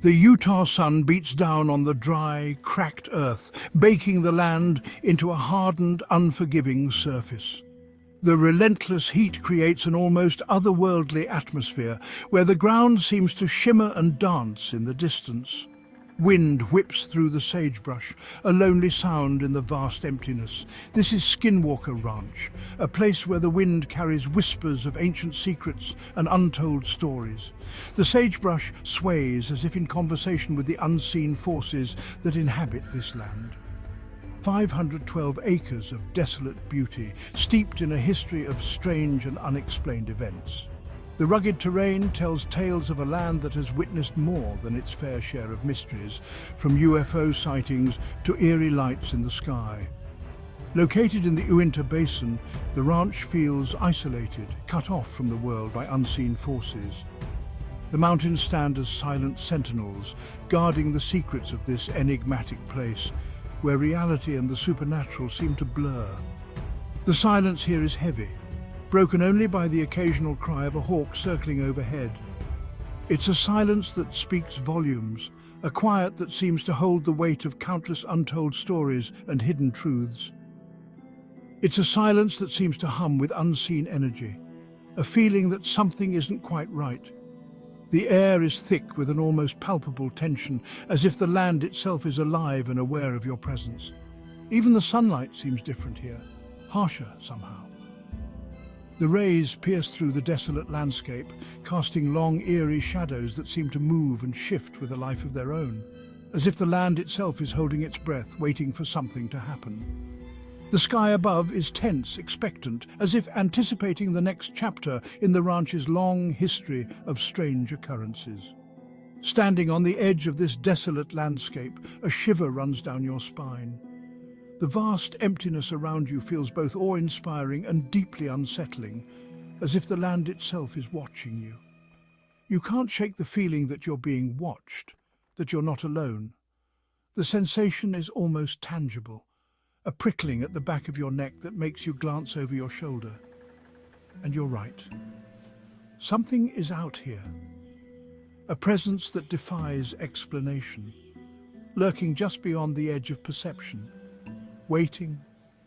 The Utah sun beats down on the dry, cracked earth, baking the land into a hardened, unforgiving surface. The relentless heat creates an almost otherworldly atmosphere where the ground seems to shimmer and dance in the distance. Wind whips through the sagebrush, a lonely sound in the vast emptiness. This is Skinwalker Ranch, a place where the wind carries whispers of ancient secrets and untold stories. The sagebrush sways as if in conversation with the unseen forces that inhabit this land. 512 acres of desolate beauty, steeped in a history of strange and unexplained events. The rugged terrain tells tales of a land that has witnessed more than its fair share of mysteries, from UFO sightings to eerie lights in the sky. Located in the Uinta Basin, the ranch feels isolated, cut off from the world by unseen forces. The mountains stand as silent sentinels, guarding the secrets of this enigmatic place, where reality and the supernatural seem to blur. The silence here is heavy, broken only by the occasional cry of a hawk circling overhead. It's a silence that speaks volumes, a quiet that seems to hold the weight of countless untold stories and hidden truths. It's a silence that seems to hum with unseen energy, a feeling that something isn't quite right. The air is thick with an almost palpable tension, as if the land itself is alive and aware of your presence. Even the sunlight seems different here, harsher somehow. The rays pierce through the desolate landscape, casting long, eerie shadows that seem to move and shift with a life of their own, as if the land itself is holding its breath, waiting for something to happen. The sky above is tense, expectant, as if anticipating the next chapter in the ranch's long history of strange occurrences. Standing on the edge of this desolate landscape, a shiver runs down your spine. The vast emptiness around you feels both awe-inspiring and deeply unsettling, as if the land itself is watching you. You can't shake the feeling that you're being watched, that you're not alone. The sensation is almost tangible, a prickling at the back of your neck that makes you glance over your shoulder. And you're right. Something is out here. A presence that defies explanation, lurking just beyond the edge of perception, waiting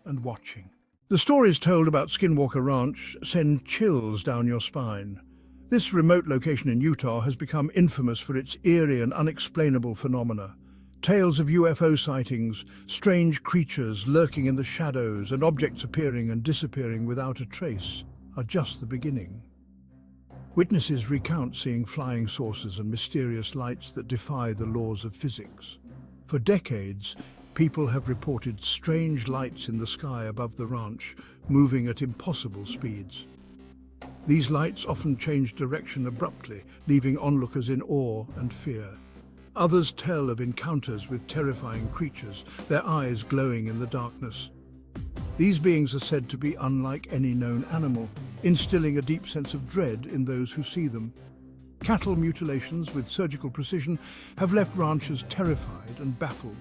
and watching. The stories told about Skinwalker Ranch send chills down your spine. This remote location in Utah has become infamous for its eerie and unexplainable phenomena. Tales of UFO sightings, strange creatures lurking in the shadows, and objects appearing and disappearing without a trace are just the beginning. Witnesses recount seeing flying saucers and mysterious lights that defy the laws of physics. For decades, people have reported strange lights in the sky above the ranch, moving at impossible speeds. These lights often change direction abruptly, leaving onlookers in awe and fear. Others tell of encounters with terrifying creatures, their eyes glowing in the darkness. These beings are said to be unlike any known animal, instilling a deep sense of dread in those who see them. Cattle mutilations with surgical precision have left ranchers terrified and baffled.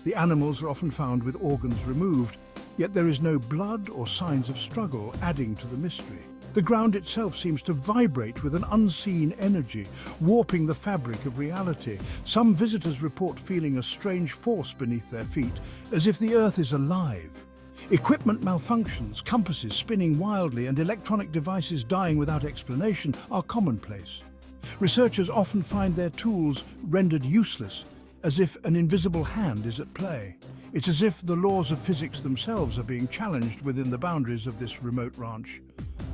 The animals are often found with organs removed, yet there is no blood or signs of struggle, adding to the mystery. The ground itself seems to vibrate with an unseen energy, warping the fabric of reality. Some visitors report feeling a strange force beneath their feet, as if the earth is alive. Equipment malfunctions, compasses spinning wildly, and electronic devices dying without explanation are commonplace. Researchers often find their tools rendered useless, as if an invisible hand is at play. It's as if the laws of physics themselves are being challenged within the boundaries of this remote ranch.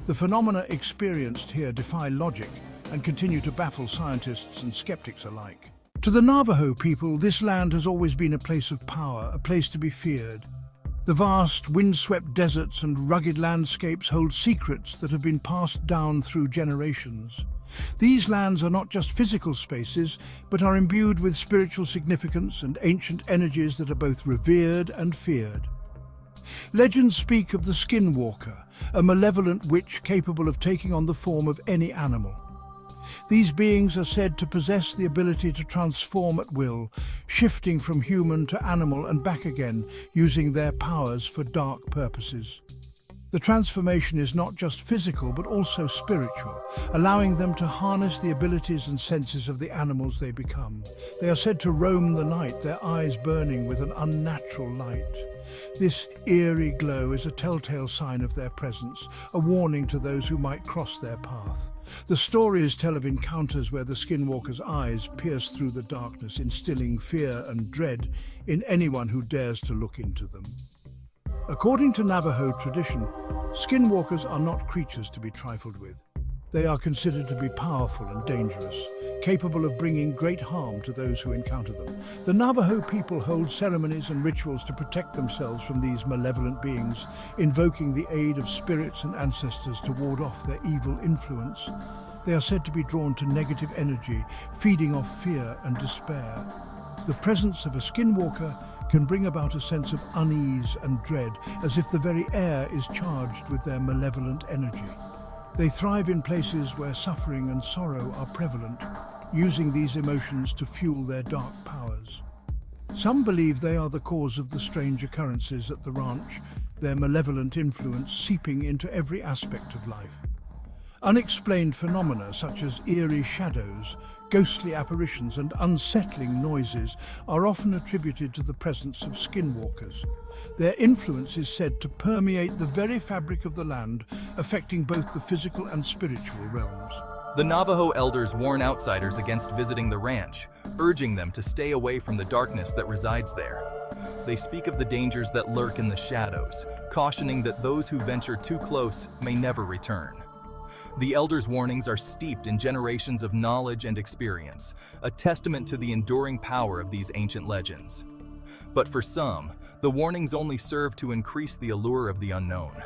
The phenomena experienced here defy logic and continue to baffle scientists and skeptics alike. To the Navajo people, this land has always been a place of power, a place to be feared. The vast, windswept deserts and rugged landscapes hold secrets that have been passed down through generations. These lands are not just physical spaces, but are imbued with spiritual significance and ancient energies that are both revered and feared. Legends speak of the Skinwalker, a malevolent witch capable of taking on the form of any animal. These beings are said to possess the ability to transform at will, shifting from human to animal and back again, using their powers for dark purposes. The transformation is not just physical but also spiritual, allowing them to harness the abilities and senses of the animals they become. They are said to roam the night, their eyes burning with an unnatural light. This eerie glow is a telltale sign of their presence, a warning to those who might cross their path. The stories tell of encounters where the skinwalker's eyes pierce through the darkness, instilling fear and dread in anyone who dares to look into them. According to Navajo tradition, skinwalkers are not creatures to be trifled with. They are considered to be powerful and dangerous, capable of bringing great harm to those who encounter them. The Navajo people hold ceremonies and rituals to protect themselves from these malevolent beings, invoking the aid of spirits and ancestors to ward off their evil influence. They are said to be drawn to negative energy, feeding off fear and despair. The presence of a skinwalker can bring about a sense of unease and dread, as if the very air is charged with their malevolent energy. They thrive in places where suffering and sorrow are prevalent, using these emotions to fuel their dark powers. Some believe they are the cause of the strange occurrences at the ranch, their malevolent influence seeping into every aspect of life. Unexplained phenomena such as eerie shadows, ghostly apparitions and unsettling noises are often attributed to the presence of skinwalkers. Their influence is said to permeate the very fabric of the land, affecting both the physical and spiritual realms. The Navajo elders warn outsiders against visiting the ranch, urging them to stay away from the darkness that resides there. They speak of the dangers that lurk in the shadows, cautioning that those who venture too close may never return. The elders' warnings are steeped in generations of knowledge and experience, a testament to the enduring power of these ancient legends. But for some, the warnings only serve to increase the allure of the unknown.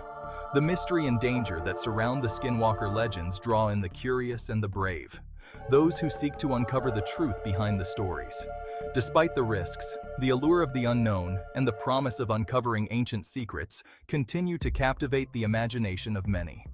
The mystery and danger that surround the Skinwalker legends draw in the curious and the brave, those who seek to uncover the truth behind the stories. Despite the risks, the allure of the unknown and the promise of uncovering ancient secrets continue to captivate the imagination of many.